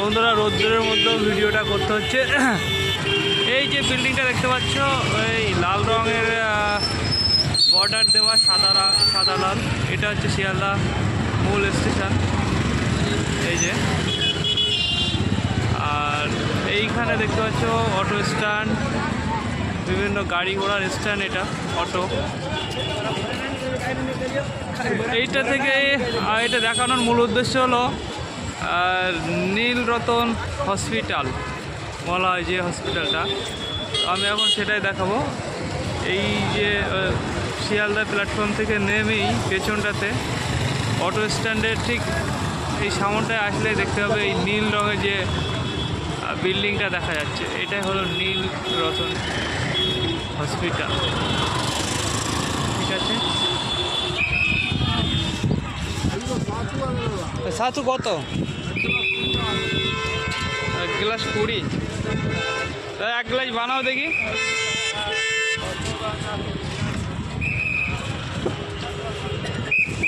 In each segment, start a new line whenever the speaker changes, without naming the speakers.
বন্ধুরা রোদ্রের মধ্যেও ভিডিওটা করতে হচ্ছে। এই যে বিল্ডিংটা দেখতে পাচ্ছ, এই লাল রঙের বর্ডার দেওয়া সাদা লাল, এটা হচ্ছে শিয়ালদা মূল স্টেশন। এই যে, আর এইখানে দেখতে পাচ্ছ অটো স্ট্যান্ড, বিভিন্ন গাড়ি ঘোড়ার স্ট্যান্ড। এটা অটো, এইটা থেকে এটা দেখানোর মূল উদ্দেশ্য হলো নীলরতন হসপিটাল বলা হয় যে হসপিটালটা, আমি এখন সেটাই দেখাবো। এই যে শিয়ালদা প্ল্যাটফর্ম থেকে নেমেই পেছনটাতে অটো স্ট্যান্ডের ঠিক এই সামনটায় আসলে দেখতে হবে এই নীল রঙের যে বিল্ডিংটা দেখা যাচ্ছে, এটাই হলো নীলরতন হসপিটাল। ঠিক আছে, ছাতু কত? 1 গ্লাস 20। তাই 1 গ্লাস বানাও দেখি।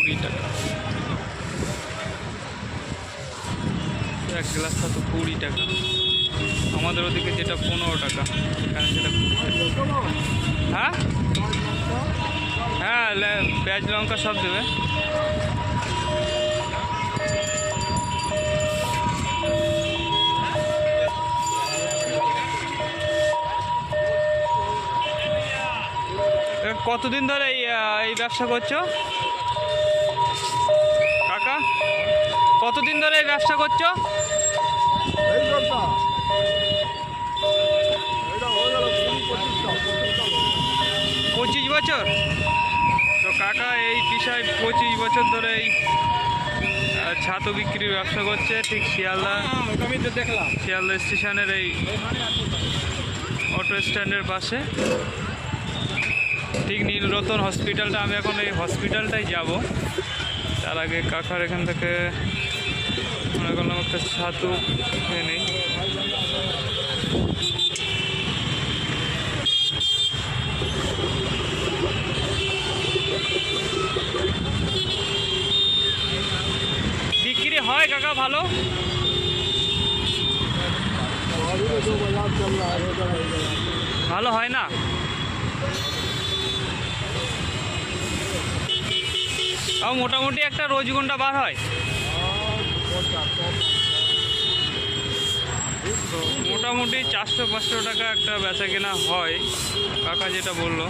20 টাকা 1 গ্লাস, ছাতু 20 টাকা। আমাদের ওদিকে যেটা 15 টাকা, এখানে সেটা 20 টাকা। হ্যাঁ হ্যাঁ, পেঁয়াজ লঙ্কা সব দেবে। কতদিন ধরে এই ব্যবসা করছো কাকা? কতদিন ধরে এই ব্যবসা করছো? 25 বছর। তো কাকা এই পেশায় 25 বছর ধরে এই ছাতু বিক্রির ব্যবসা করছে, ঠিক শিয়ালদা স্টেশনের এই অটো স্ট্যান্ডের পাশে, ঠিক নীলরতন হসপিটালটা। আমি এখন এই হসপিটালটাই যাব। তার আগে কাকার এখান থেকে মনে করলাম একটা ছাতু খেয়ে নিই। বিক্রি হয় কাকা ভালো? ভালো হয় না? তাও মোটামুটি একটা রোজ ঘন্টা বার হয় তো মোটামুটি 400-500 টাকা একটা বেচা কেনা হয়, কাকা যেটা বললো।